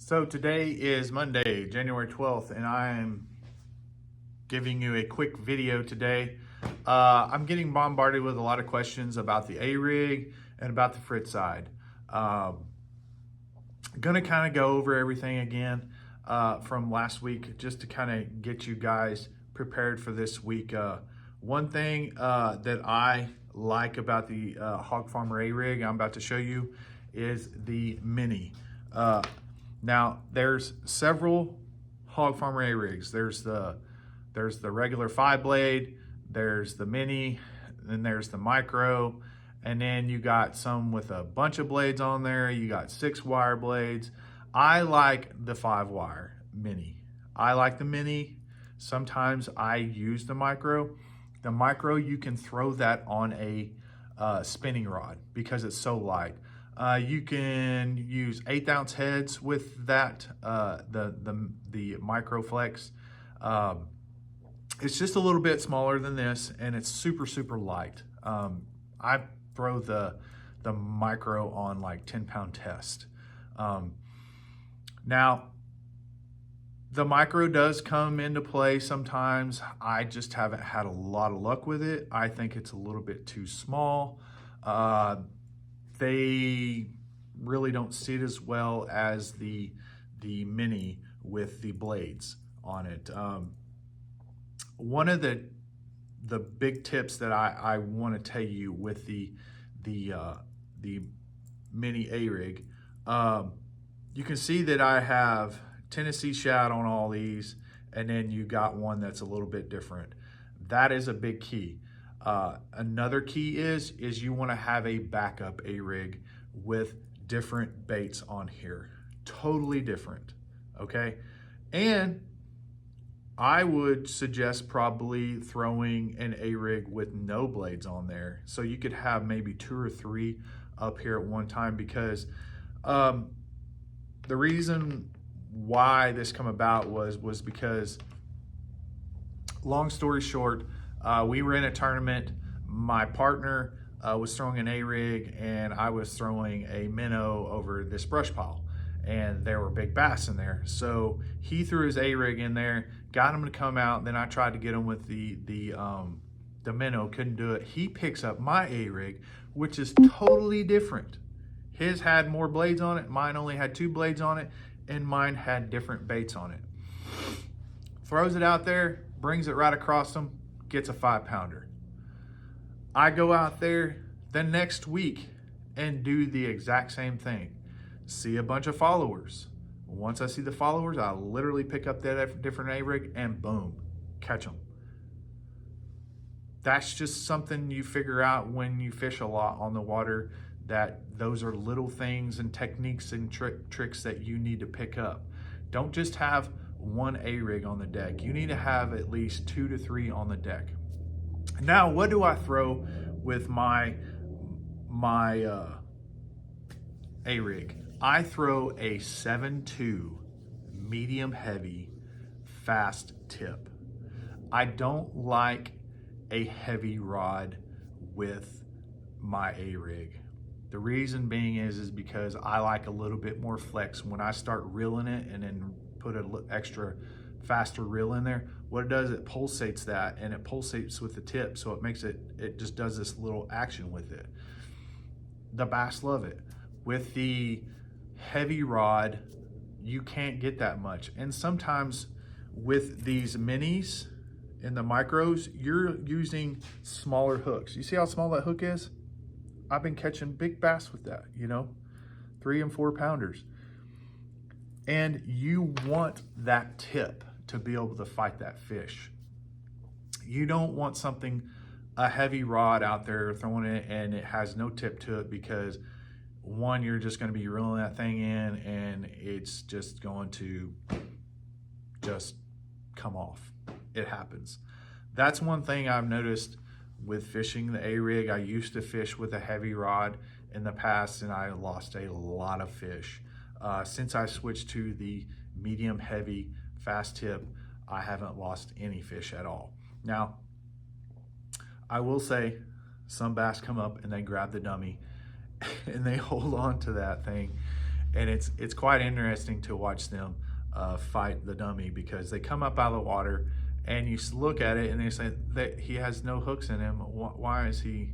So today is Monday, January 12th, and I'm giving you a quick video today. I'm getting bombarded with a lot of questions about the A-rig and about the Fritz side. Gonna kind of go over everything again from last week just to kind of get you guys prepared for this week. One thing that I like about the Hog Farmer A-rig I'm about to show you is the Mini. Now there's several Hog Farmer A-rigs. There's the regular 5-blade, there's the Mini, then there's the Micro, and then you got some with a bunch of blades on there. You got 6-wire blades. I like the 5-wire Mini. I like the Mini. Sometimes I use the Micro. The Micro, you can throw that on a spinning rod because it's so light. You can use 1/8 ounce heads with that, the Micro Flex. It's just a little bit smaller than this, and it's super light. I throw the Micro on like 10-pound test. Now, the Micro does come into play sometimes. I just haven't had a lot of luck with it. I think it's a little bit too small. They really don't sit as well as the Mini with the blades on it. One of the big tips that I want to tell you with the Mini A-rig, you can see that I have Tennessee shad on all these, and then you got one that's a little bit different. That is a big key. Another key is you want to have a backup A-rig with different baits on here, totally different, okay? And I would suggest probably throwing an A-rig with no blades on there, so you could have maybe 2 or 3 up here at one time, because the reason why this come about was because, long story short, we were in a tournament. My partner was throwing an A-rig and I was throwing a minnow over this brush pile, and there were big bass in there. So he threw his A-rig in there, got him to come out. Then I tried to get him with the minnow, couldn't do it. He picks up my A-rig, which is totally different. His had more blades on it, mine only had 2 blades on it, and mine had different baits on it. Throws it out there, brings it right across him, gets a 5-pounder. I go out there the next week and do the exact same thing. See a bunch of followers. Once I see the followers, I literally pick up that different A-rig and boom, catch them. That's just something you figure out when you fish a lot on the water, that those are little things and techniques and tricks that you need to pick up. Don't just have one A-rig on the deck. You need to have at least 2 to 3 on the deck. Now, what do I throw with my A-rig? I throw a 7.2 medium heavy fast tip. I don't like a heavy rod with my A-rig. The reason being is because I like a little bit more flex. When I start reeling it and then put an extra faster reel in there, what it does, it pulsates that, and it pulsates with the tip, so it just does this little action with it. The bass love it. With the heavy rod, you can't get that much. And sometimes with these minis and the micros, you're using smaller hooks. You see how small that hook is? I've been catching big bass with that, 3 and 4 pounders. And you want that tip to be able to fight that fish. You don't want a heavy rod out there throwing it and it has no tip to it, because one, you're just going to be reeling that thing in and it's just going to just come off. It happens. That's one thing I've noticed with fishing the A-rig. I used to fish with a heavy rod in the past and I lost a lot of fish. Since I switched to the medium heavy fast tip, I haven't lost any fish at all. Now, I will say some bass come up and they grab the dummy and they hold on to that thing And it's quite interesting to watch them fight the dummy, because they come up out of the water and you look at it and they say that he has no hooks in him. Why is he?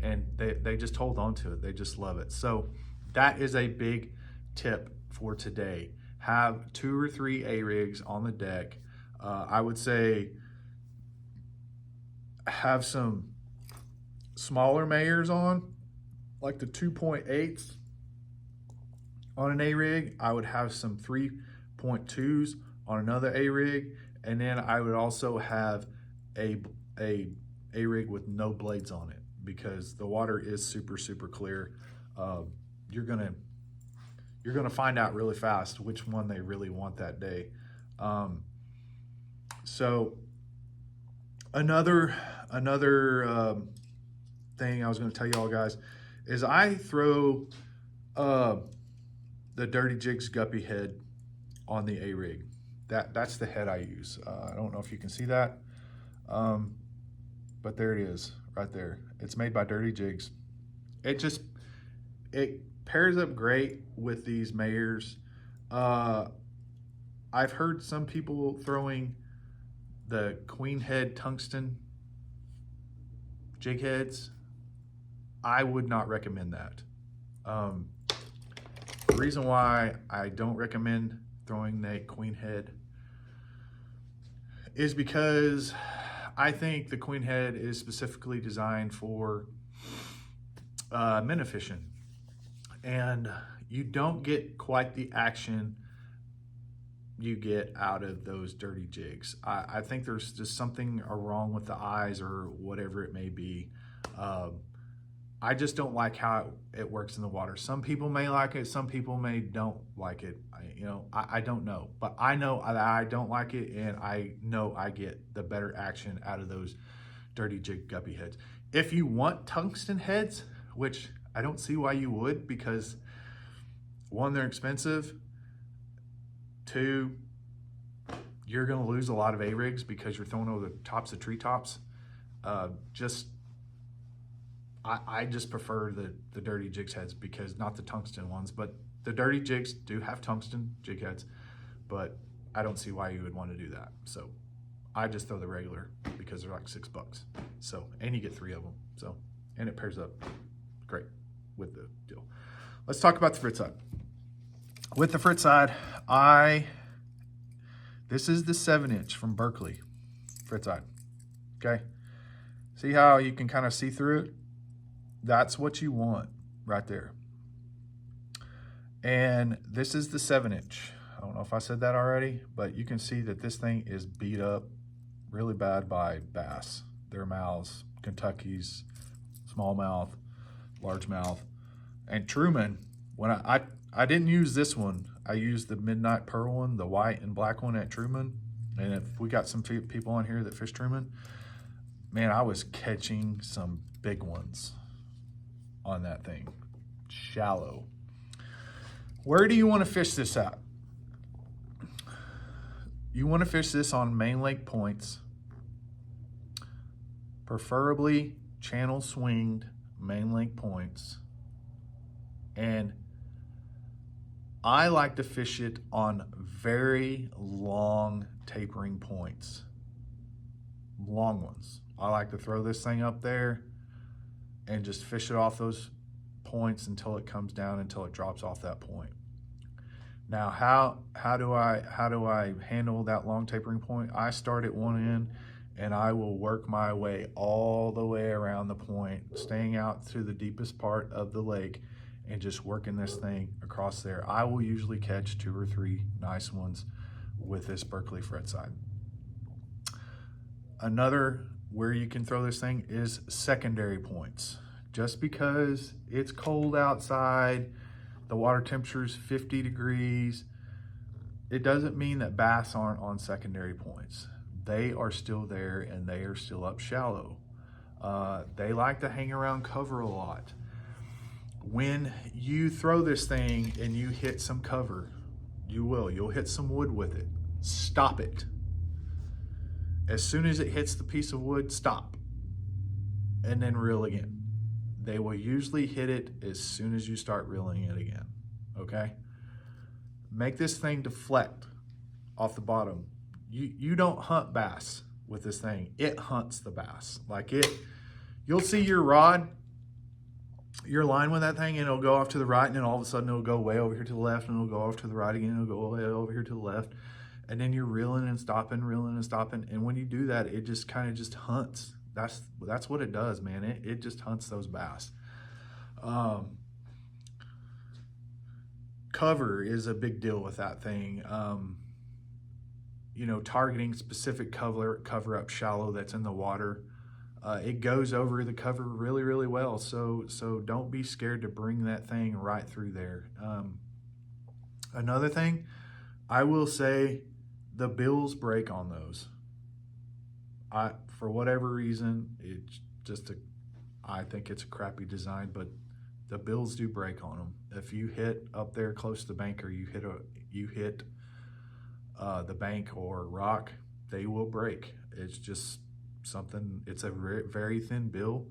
And they just hold on to it. They just love it. So that is a big tip for today. Have 2 or 3 A-rigs on the deck. I would say have some smaller Mayers on, like the 2.8s on an A-rig. I would have some 3.2s on another A-rig, and then I would also have a A-rig with no blades on it, because the water is super clear. You're gonna find out really fast which one they really want that day. So another thing I was going to tell you all guys is I throw the Dirty Jigs guppy head on the A-rig. That's the head I use. I don't know if you can see that, but there it is right there. It's made by Dirty Jigs. It pairs up great with these Mayers. I've heard some people throwing the queen head tungsten jig heads. I would not recommend that. The reason why I don't recommend throwing that queen head is because I think the queen head is specifically designed for minnow fishing, and you don't get quite the action you get out of those Dirty Jigs. I think there's just something wrong with the eyes or whatever it may be. I just don't like how it works in the water. Some people may like it, some people may don't like it. I don't know, but I know that I don't like it, and I know I get the better action out of those Dirty Jig guppy heads. If you want tungsten heads, which I don't see why you would, because 1, they're expensive. 2, you're going to lose a lot of A-rigs because you're throwing over the tops of treetops. I just prefer the Dirty Jigs heads, because not the tungsten ones, but the Dirty Jigs do have tungsten jig heads, but I don't see why you would want to do that. So I just throw the regular because they're like $6. So, and you get 3 of them. So, and it pairs up great with the deal. Let's talk about the Fritz side. With the Fritz side, this is the 7-inch from Berkeley Fritz side. Okay. See how you can kind of see through it? That's what you want right there. And this is the 7-inch. I don't know if I said that already, but you can see that this thing is beat up really bad by bass. Their mouths, Kentucky's, smallmouth, largemouth, and Truman. When I didn't use this one, I used the Midnight Pearl one, the white and black one at Truman. And if we got some people on here that fish Truman, man, I was catching some big ones on that thing. Shallow. Where do you want to fish this at? You want to fish this on main lake points, preferably channel swinged main lake points. And I like to fish it on very long tapering points, long ones. I like to throw this thing up there and just fish it off those points until it comes down, until it drops off that point. Now, how do I handle that long tapering point? I start at one end and I will work my way all the way around the point, staying out to the deepest part of the lake and just working this thing across there. I will usually catch 2 or 3 nice ones with this Berkeley Fritz side. Another where you can throw this thing is secondary points. Just because it's cold outside, the water temperature is 50 degrees, it doesn't mean that bass aren't on secondary points. They are still there and they are still up shallow. They like to hang around cover a lot. When you throw this thing and you hit some cover, you'll hit some wood with it. Stop it. As soon as it hits the piece of wood, stop. And then reel again. They will usually hit it as soon as you start reeling it again. okay? Make this thing deflect off the bottom. You don't hunt bass with this thing. It hunts the bass. Like you'll see your rod, your line with that thing, and it'll go off to the right, and then all of a sudden it'll go way over here to the left, and it'll go off to the right again, and it'll go way over here to the left. And then you're reeling and stopping. And when you do that, it just kind of just hunts. That's what it does, man. It just hunts those bass. Cover is a big deal with that thing. You know, targeting specific cover up shallow that's in the water. It goes over the cover really, really well. So don't be scared to bring that thing right through there. Another thing, I will say, the bills break on those. For whatever reason, it's just I think it's a crappy design, but the bills do break on them. If you hit up there close to the bank, or you hit the bank or rock, they will break. It's just something. It's a very, very thin bill,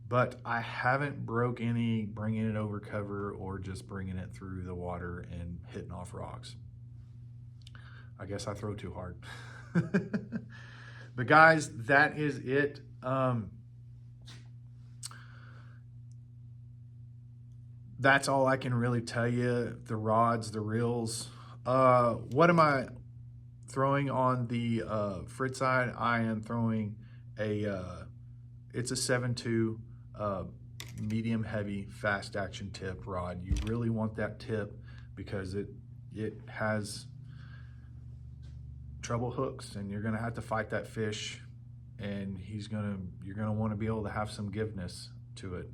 but I haven't broke any bringing it over cover or just bringing it through the water and hitting off rocks. I guess I throw too hard. But guys, that is it. That's all I can really tell you. The rods, the reels. What am I throwing on the Fritz side? I am throwing it's a 7.2 medium heavy fast action tip rod. You really want that tip because it has treble hooks, and you're gonna have to fight that fish, and you're gonna want to be able to have some giveness to it.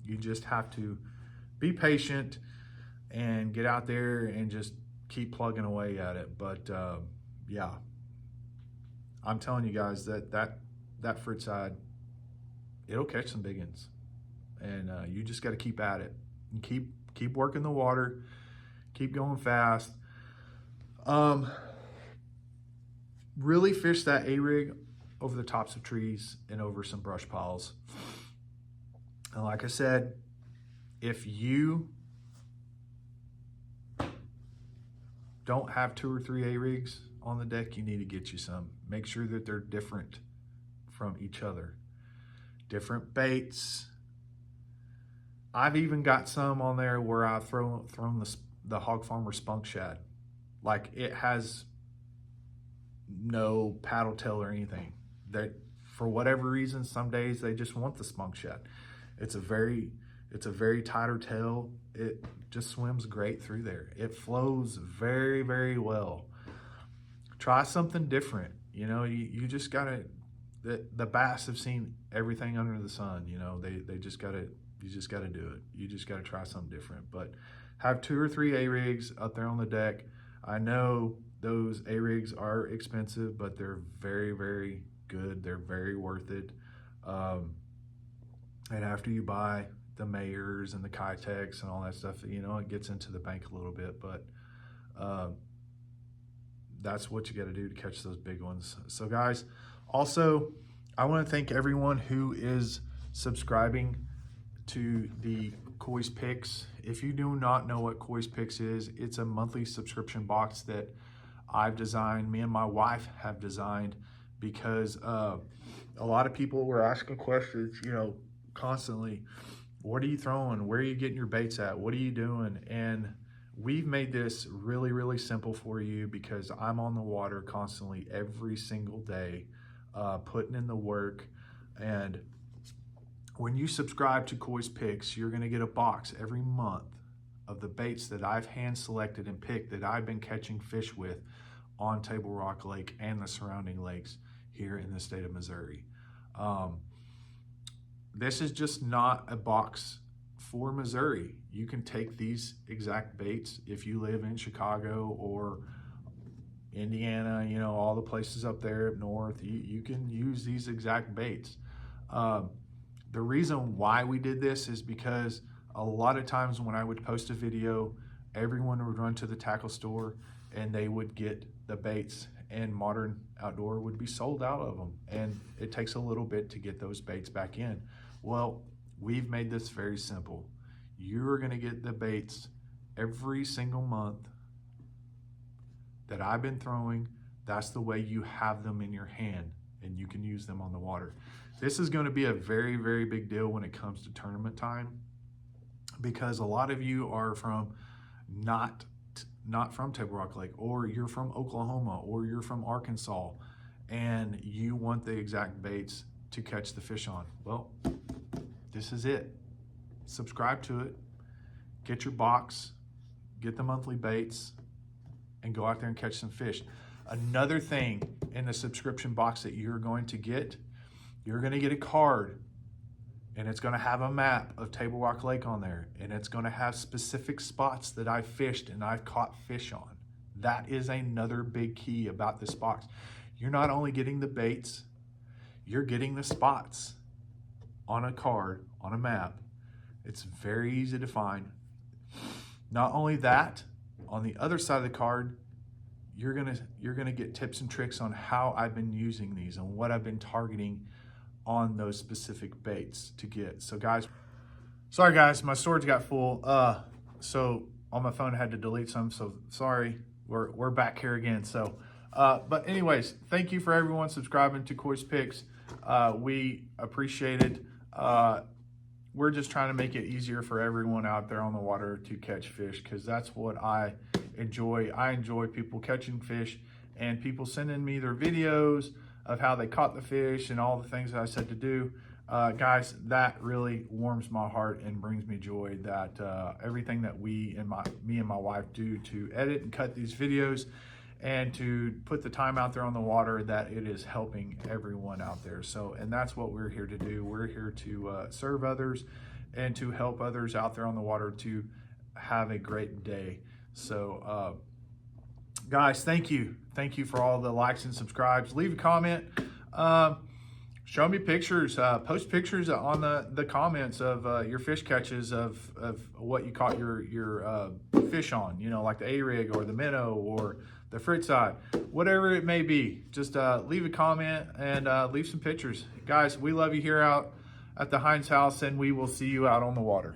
You just have to be patient and get out there and just keep plugging away at it. But yeah, I'm telling you guys that Fritz side, it'll catch some big ones, and you just got to keep at it and keep working the water, keep going fast. Really fish that A-rig over the tops of trees and over some brush piles. And like I said, if you don't have 2 or 3 A-rigs on the deck, you need to get you some. Make sure that they're different from each other. Different baits. I've even got some on there where I've thrown the Hog Farmer Spunk Shad. Like, it has no paddle tail or anything. That, for whatever reason, some days they just want the Spunk Shad. It's a very tighter tail. It just swims great through there. It flows very, very well. Try something different. You know, you just gotta, the bass have seen everything under the sun. You know, you just gotta do it. You just gotta try something different. But have 2 or 3 A-rigs up there on the deck. I know those A-rigs are expensive, but they're very, very good. They're very worth it. And after you buy the Mayors and the Kitex and all that stuff, you know, it gets into the bank a little bit, but that's what you got to do to catch those big ones. So guys, also, I want to thank everyone who is subscribing to the Koi's Picks. If you do not know what Koi's Picks is, it's a monthly subscription box that I've designed, me and my wife have designed, because a lot of people were asking questions, you know, constantly. What are you throwing? Where are you getting your baits at? What are you doing? And we've made this really, really simple for you, because I'm on the water constantly every single day, putting in the work. And when you subscribe to Koi's Picks, you're gonna get a box every month of the baits that I've hand selected and picked that I've been catching fish with on Table Rock Lake and the surrounding lakes here in the state of Missouri. This is just not a box for Missouri. You can take these exact baits if you live in Chicago or Indiana, you know, all the places up there up north. You can use these exact baits. The reason why we did this is because a lot of times when I would post a video, everyone would run to the tackle store and they would get the baits, and Modern Outdoor would be sold out of them. And it takes a little bit to get those baits back in. Well, we've made this very simple. You're gonna get the baits every single month that I've been throwing, that's the way you have them in your hand and you can use them on the water. This is going to be a very, very big deal when it comes to tournament time, because a lot of you are from not from Table Rock Lake, or you're from Oklahoma, or you're from Arkansas, and you want the exact baits to catch the fish on. Well, this is it. Subscribe to it, get your box, get the monthly baits, and go out there and catch some fish. Another thing in the subscription box that you're going to get a card, and it's going to have a map of Table Rock Lake on there, and it's going to have specific spots that I've fished and I've caught fish on. That is another big key about this box. You're not only getting the baits, you're getting the spots on a card, on a map. It's very easy to find. Not only that, on the other side of the card, you're gonna get tips and tricks on how I've been using these and what I've been targeting on those specific baits to get. So guys, sorry guys, my storage got full. So on my phone I had to delete some, so sorry, we're back here again. So, but anyways, thank you for everyone subscribing to Coy's Picks. We appreciate it. We're just trying to make it easier for everyone out there on the water to catch fish, because that's what I enjoy. I enjoy people catching fish and people sending me their videos of how they caught the fish and all the things that I said to do. Guys, that really warms my heart and brings me joy, that everything that me and my wife do to edit and cut these videos and to put the time out there on the water, that it is helping everyone out there. So, and that's what we're here to do. We're here to serve others and to help others out there on the water to have a great day. So, guys, thank you. Thank you for all the likes and subscribes. Leave a comment. Show me pictures. Post pictures on the comments of your fish catches of what you caught your fish on. You know, like the A-rig or the minnow or the Fritz eye, whatever it may be. Just leave a comment and leave some pictures. Guys, we love you here out at the Heinz house, and we will see you out on the water.